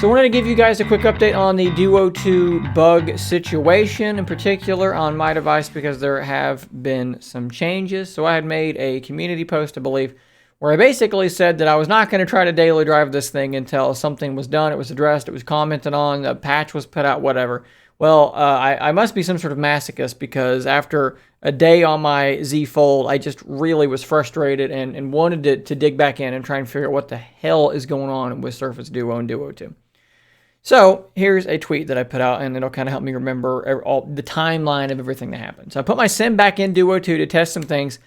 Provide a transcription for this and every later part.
So I wanted to give you guys a quick update on the Duo 2 bug situation, in particular on my device, because there have been some changes. So I had made a community post, I believe, where I basically said that I was not going to try to daily drive this thing until something was done, it was addressed, it was commented on, a patch was put out, whatever. Well, I must be some sort of masochist, because after a day on my Z Fold, I just really was frustrated and wanted to dig back in and try and figure out what the hell is going on with Surface Duo and Duo 2. So here's a tweet that I put out, and it'll kind of help me remember all the timeline of everything that happened. So I put my sim back in Duo 2 to test some things,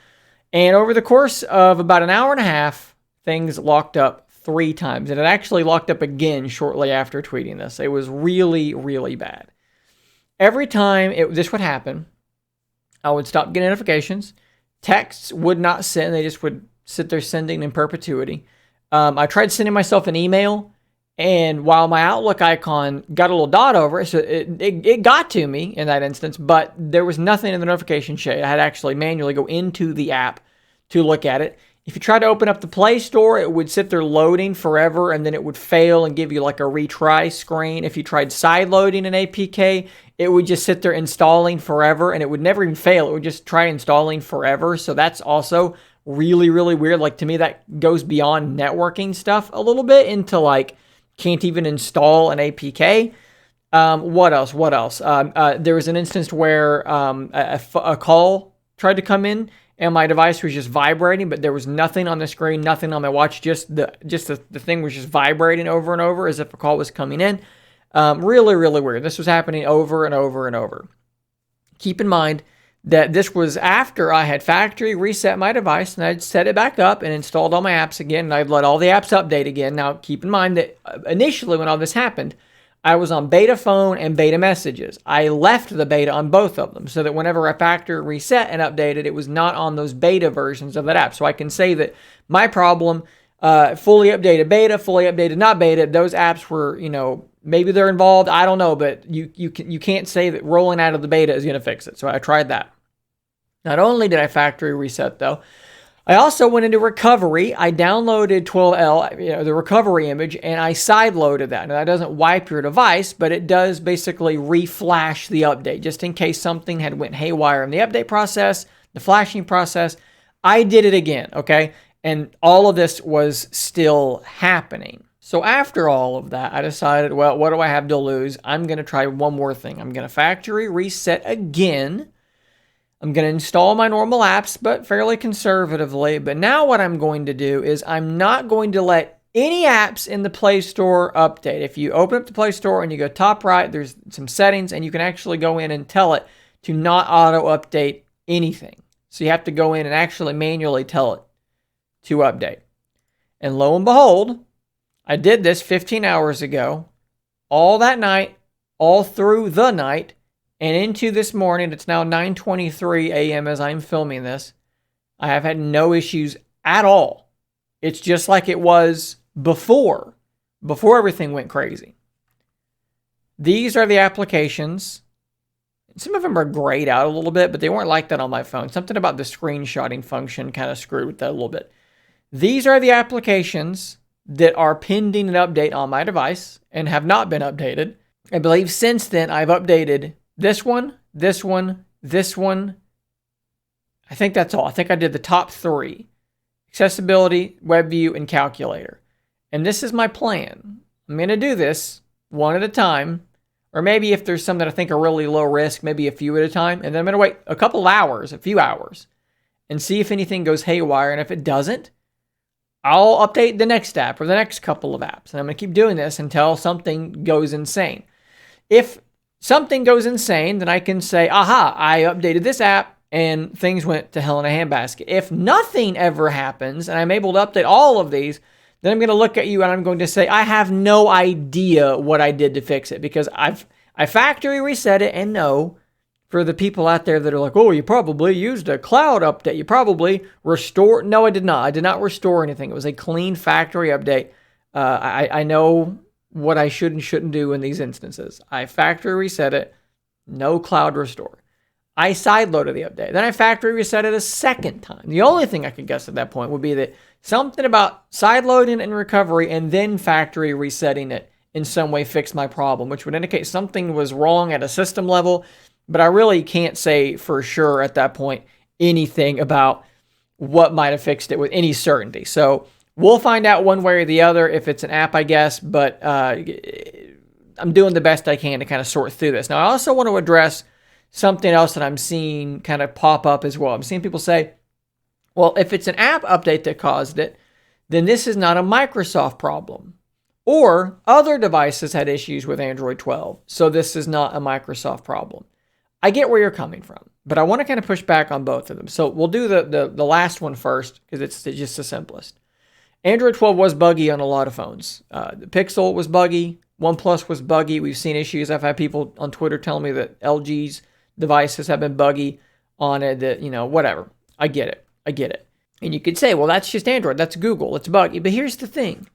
and over the course of about an hour and a half, things locked up 3 times, and it actually locked up again shortly after tweeting this. It was really, really bad. Every time this would happen, I would stop getting notifications. Texts would not send; they just would sit there sending in perpetuity. I tried sending myself an email. And while my Outlook icon got a little dot over it, so it got to me in that instance, but there was nothing in the notification shade. I had to actually manually go into the app to look at it. If you tried to open up the Play Store, it would sit there loading forever, and then it would fail and give you like a retry screen. If you tried side loading an APK, it would just sit there installing forever, and it would never even fail. It would just try installing forever. So that's also really, really weird. Like, to me, that goes beyond networking stuff a little bit into like, can't even install an APK. What else? There was an instance where a call tried to come in and my device was just vibrating, but there was nothing on the screen, nothing on my watch. Just the thing was just vibrating over and over as if a call was coming in. Really, really weird. This was happening over and over and over. Keep in mind that this was after I had factory reset my device and I'd set it back up and installed all my apps again, and I'd let all the apps update again. Now, keep in mind that initially when all this happened, I was on beta phone and beta messages. I left the beta on both of them so that whenever I factory reset and updated, it was not on those beta versions of that app. So I can say that my problem, fully updated beta, fully updated not beta, those apps were, maybe they're involved, I don't know, but you can't say that rolling out of the beta is going to fix it. So I tried that. Not only did I factory reset, though, I also went into recovery. I downloaded 12L, the recovery image, and I sideloaded that. Now, that doesn't wipe your device, but it does basically reflash the update, just in case something had went haywire in the update process, the flashing process. I did it again, okay? And all of this was still happening. So after all of that, I decided, well, what do I have to lose? I'm going to try one more thing. I'm going to factory reset again. I'm going to install my normal apps, but fairly conservatively. But now what I'm going to do is I'm not going to let any apps in the Play Store update. If you open up the Play Store and you go top right, there's some settings, and you can actually go in and tell it to not auto-update anything. So you have to go in and actually manually tell it to update. And lo and behold, I did this 15 hours ago, all that night, all through the night, and into this morning. It's now 9:23 a.m. as I'm filming this. I have had no issues at all. It's just like it was before everything went crazy. These are the applications. Some of them are grayed out a little bit, but they weren't like that on my phone. Something about the screenshotting function kind of screwed with that a little bit. These are the applications that are pending an update on my device and have not been updated. I believe since then I've updated this one. I think that's all. I think I did the top 3. Accessibility, WebView, and Calculator. And this is my plan. I'm going to do this one at a time. Or maybe if there's some that I think are really low risk, maybe a few at a time. And then I'm going to wait a few hours, and see if anything goes haywire. And if it doesn't, I'll update the next app or the next couple of apps. And I'm going to keep doing this until something goes insane. If something goes insane, then I can say, aha, I updated this app and things went to hell in a handbasket. If nothing ever happens and I'm able to update all of these, then I'm going to look at you and I'm going to say, I have no idea what I did to fix it, because I factory reset it. And no, for the people out there that are like, oh, you probably used a cloud update, you probably restored. No, I did not. I did not restore anything. It was a clean factory update. I know what I should and shouldn't do in these instances. I factory reset it, no cloud restore. I sideloaded the update. Then I factory reset it a second time. The only thing I could guess at that point would be that something about sideloading and recovery and then factory resetting it in some way fixed my problem, which would indicate something was wrong at a system level, but I really can't say for sure at that point anything about what might have fixed it with any certainty. So we'll find out one way or the other if it's an app, I guess, but I'm doing the best I can to kind of sort through this. Now, I also want to address something else that I'm seeing kind of pop up as well. I'm seeing people say, well, if it's an app update that caused it, then this is not a Microsoft problem. Or other devices had issues with Android 12, so this is not a Microsoft problem. I get where you're coming from, but I want to kind of push back on both of them. So we'll do the last one first because it's just the simplest. Android 12 was buggy on a lot of phones. The Pixel was buggy. OnePlus was buggy. We've seen issues. I've had people on Twitter tell me that LG's devices have been buggy on it, that, whatever. I get it. And you could say, well, that's just Android. That's Google. It's buggy. But here's the thing.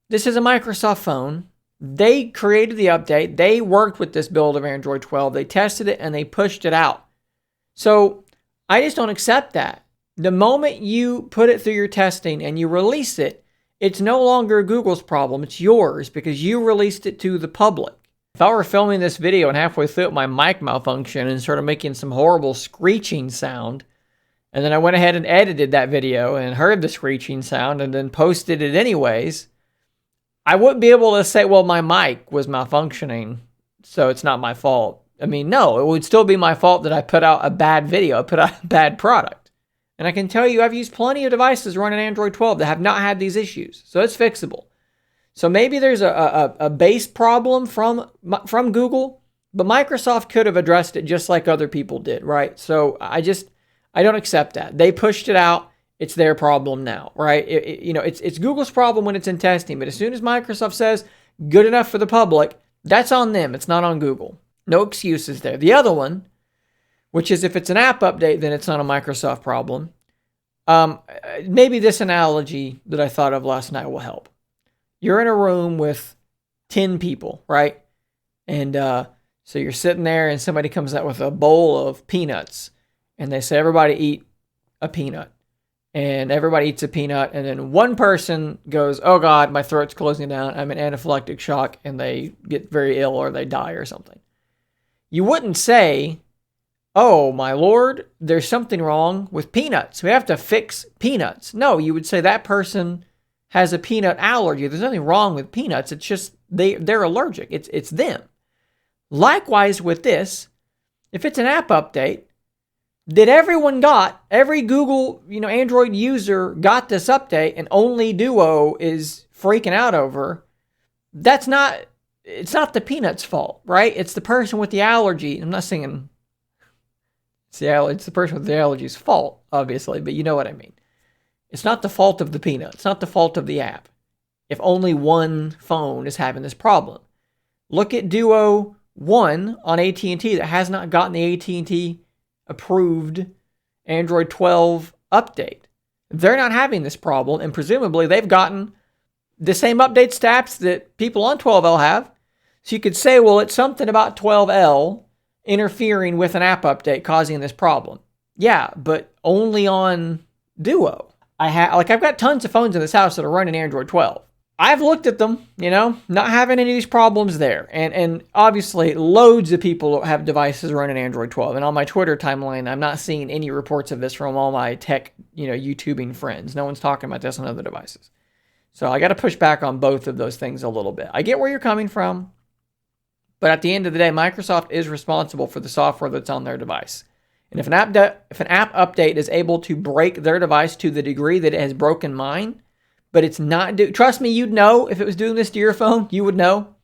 This is a Microsoft phone. They created the update. They worked with this build of Android 12. They tested it and they pushed it out. So I just don't accept that. The moment you put it through your testing and you release it, it's no longer Google's problem. It's yours because you released it to the public. If I were filming this video and halfway through it, my mic malfunctioned and started making some horrible screeching sound, and then I went ahead and edited that video and heard the screeching sound and then posted it anyways, I wouldn't be able to say, well, my mic was malfunctioning, so it's not my fault. I mean, no, it would still be my fault that I put out a bad video, I put out a bad product. And I can tell you I've used plenty of devices running Android 12 that have not had these issues. So it's fixable. So maybe there's a base problem from Google, but Microsoft could have addressed it just like other people did, right? So I don't accept that. They pushed it out. It's their problem now, right? It's Google's problem when it's in testing, but as soon as Microsoft says good enough for the public, that's on them. It's not on Google. No excuses there. The other one, which is if it's an app update, then it's not a Microsoft problem. Maybe this analogy that I thought of last night will help. You're in a room with 10 people, right? And so you're sitting there and somebody comes out with a bowl of peanuts and they say, everybody eat a peanut. And everybody eats a peanut. And then one person goes, oh God, my throat's closing down. I'm in anaphylactic shock, and they get very ill or they die or something. You wouldn't say, oh my Lord, there's something wrong with peanuts. We have to fix peanuts. No, you would say that person has a peanut allergy. There's nothing wrong with peanuts. It's just they're allergic. It's them. Likewise with this, if it's an app update that every Google, Android user got this update and only Duo is freaking out over, it's not the peanut's fault, right? It's the person with the allergy. I'm not saying it's the person with the allergy's fault, obviously, but you know what I mean. It's not the fault of the peanut. It's not the fault of the app. If only one phone is having this problem. Look at Duo 1 on AT&T that has not gotten the AT&T approved Android 12 update. They're not having this problem, and presumably they've gotten the same updates to apps that people on 12L have. So you could say, well, it's something about 12L interfering with an app update causing this problem. Yeah, but only on Duo. I've got tons of phones in this house that are running Android 12. I've looked at them, not having any of these problems there. And obviously, loads of people have devices running Android 12. And on my Twitter timeline, I'm not seeing any reports of this from all my tech, YouTubing friends. No one's talking about this on other devices. So I got to push back on both of those things a little bit. I get where you're coming from. But at the end of the day, Microsoft is responsible for the software that's on their device. And if an app update is able to break their device to the degree that it has broken mine, but it's not trust me, you'd know if it was doing this to your phone, you would know.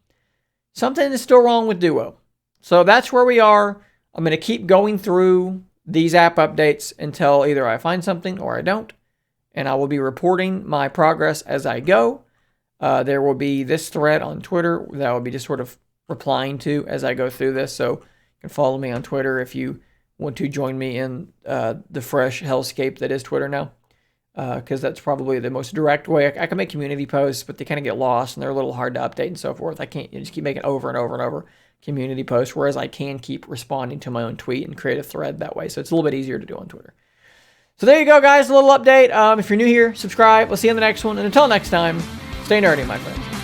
Something is still wrong with Duo. So that's where we are. I'm going to keep going through these app updates until either I find something or I don't. And I will be reporting my progress as I go. There will be this thread on Twitter that I will be just sort of replying to as I go through this. So you can follow me on Twitter if you want to join me in the fresh hellscape that is Twitter now. Because that's probably the most direct way. I can make community posts, but they kind of get lost and they're a little hard to update and so forth. I can't just keep making over and over and over community posts, whereas I can keep responding to my own tweet and create a thread that way. So it's a little bit easier to do on Twitter. So there you go, guys. A little update. If you're new here, subscribe. We'll see you in the next one. And until next time, stay nerdy, my friends.